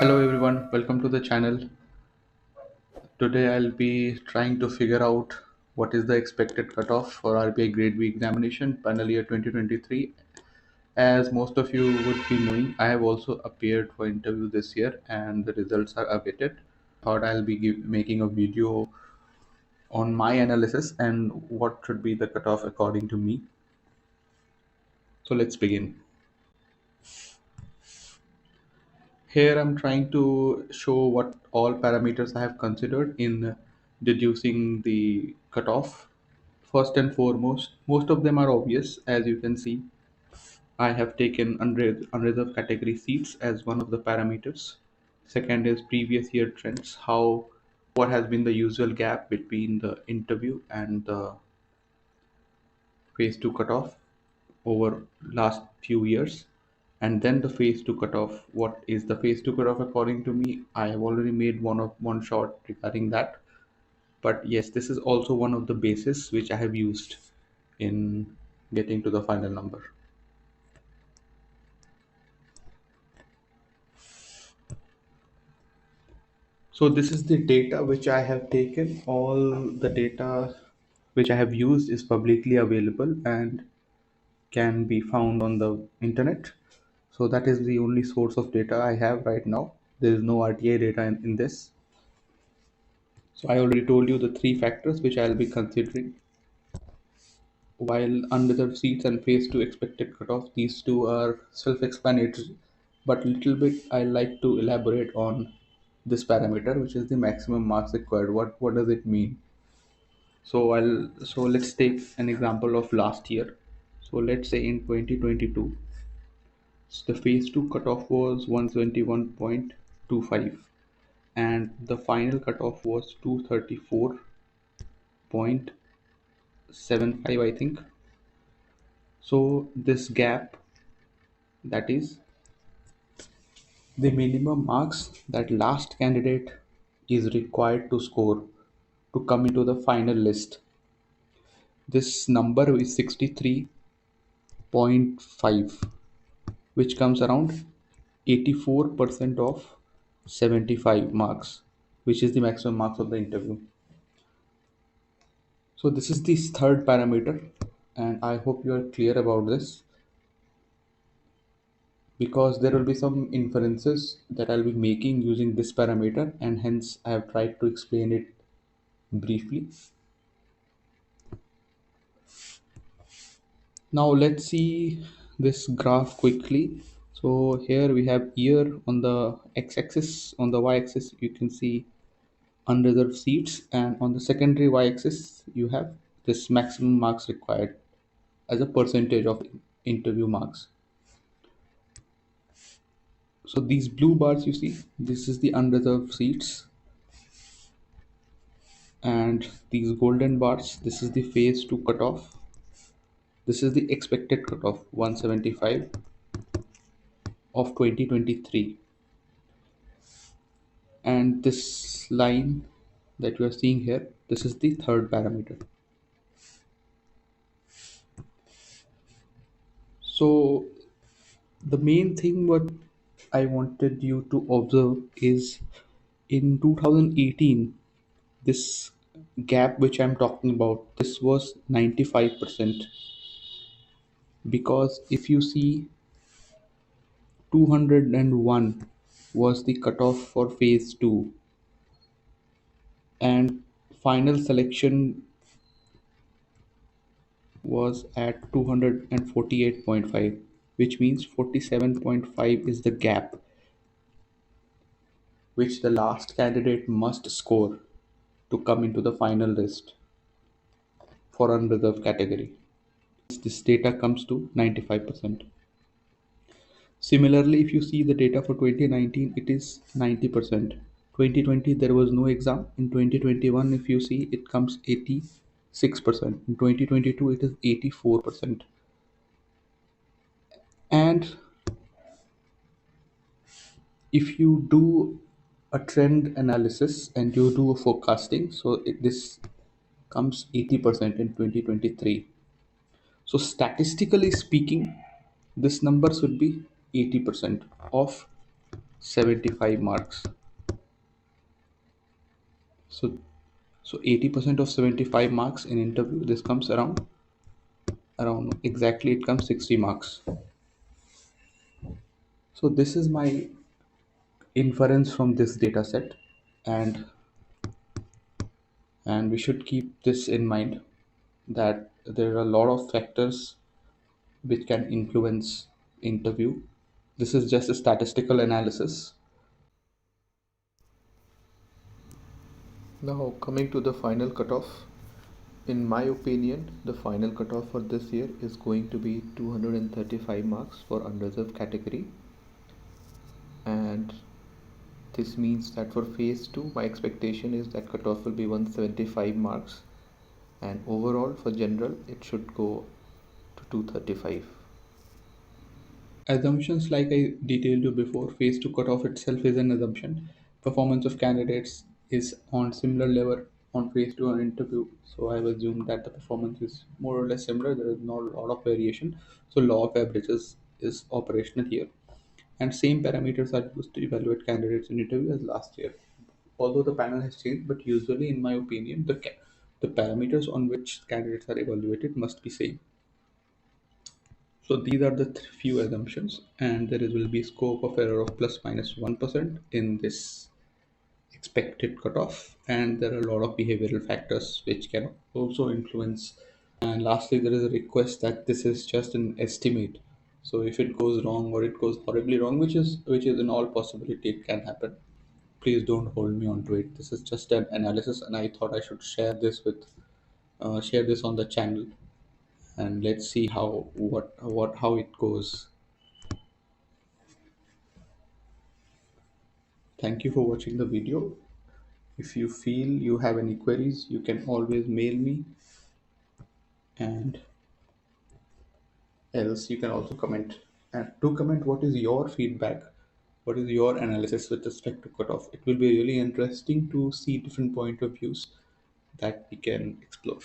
Hello everyone, welcome to the channel. Today I'll be trying to figure out what is the expected cutoff for RBI Grade B examination final year 2023. As most of you would be knowing, I have also appeared for interview this year and the results are awaited. Thought I'll be making a video on my analysis and what should be the cutoff according to me. So let's begin. Here I'm trying to show what all parameters I have considered in deducing the cutoff. First and foremost, most of them are obvious. As you can see, I have taken unreserved category seats as one of the parameters. Second is previous year trends, what has been the usual gap between the interview and the phase 2 cutoff over last few years. And then the phase 2 cutoff. What is the phase 2 cutoff according to me? I have already made one shot regarding that. But yes, this is also one of the bases which I have used in getting to the final number. So this is the data which I have taken. All the data which I have used is publicly available and can be found on the internet. So that is the only source of data I have right now. There is no RTI data in this. So I already told you the three factors which I'll be considering. While unreserved seats and phase 2 expected cutoff, these two are self-explanatory. But little bit I like to elaborate on this parameter, which is the maximum marks required. What does it mean? So let's take an example of last year. So let's say in 2022, the phase 2 cutoff was 171.25 and the final cutoff was 234.75, I think. So this gap, that is the minimum marks that last candidate is required to score to come into the final list. This number is 63.5, which comes around 84% of 75 marks, which is the maximum marks of the interview. So this is the third parameter, and I hope you are clear about this because there will be some inferences that I'll be making using this parameter, and hence I have tried to explain it briefly. Now let's see this graph quickly. So here we have year on the x-axis, on the y-axis you can see unreserved seats, and on the secondary y-axis you have this maximum marks required as a percentage of interview marks. So these blue bars you see, this is the unreserved seats, and these golden bars, this is the phase 2 cutoff. This is the expected cutoff 175 of 2023, and this line that you are seeing here, this is the third parameter. So the main thing what I wanted you to observe is in 2018, this gap which I'm talking about, this was 95%, because if you see 201 was the cutoff for phase 2 and final selection was at 248.5, which means 47.5 is the gap which the last candidate must score to come into the final list for unreserved category. This data comes to 95%. Similarly, if you see the data for 2019, it is 90%. 2020 there was no exam. In 2021, if you see, it comes 86%. In 2022, it is 84%. And if you do a trend analysis and you do a forecasting, so this comes 80% in 2023. So statistically speaking, this number should be 80% of 75 marks. So so 80% of 75 marks in interview, this comes around exactly, it comes 60 marks. So this is my inference from this data set, and we should keep this in mind, that there are a lot of factors which can influence interview. This is just a statistical analysis. Now, coming to the final cutoff, in my opinion, the final cutoff for this year is going to be 235 marks for unreserved category, and this means that for phase 2, my expectation is that cutoff will be 175 marks, and overall for general, it should go to 235. Assumptions, like I detailed you before, phase 2 cutoff itself is an assumption. Performance of candidates is on similar level on phase 2 on interview. So I've assumed that the performance is more or less similar. There is not a lot of variation. So law of averages is operational here. And same parameters are used to evaluate candidates in interview as last year. Although the panel has changed, but usually, in my opinion, the parameters on which candidates are evaluated must be same. So these are the few assumptions, and there will be scope of error of plus minus 1% in this expected cutoff, and there are a lot of behavioral factors which can also influence. And lastly, there is a request that this is just an estimate. So if it goes wrong or it goes horribly wrong, which is in all possibility, it can happen. Please don't hold me onto it. This is just an analysis, and I thought I should share this on the channel, and let's see how it goes. Thank you for watching the video. If you feel you have any queries, you can always mail me, and else you can also comment. And do comment what is your feedback, what is your analysis with respect to cutoff. It will be really interesting to see different point of views that we can explore.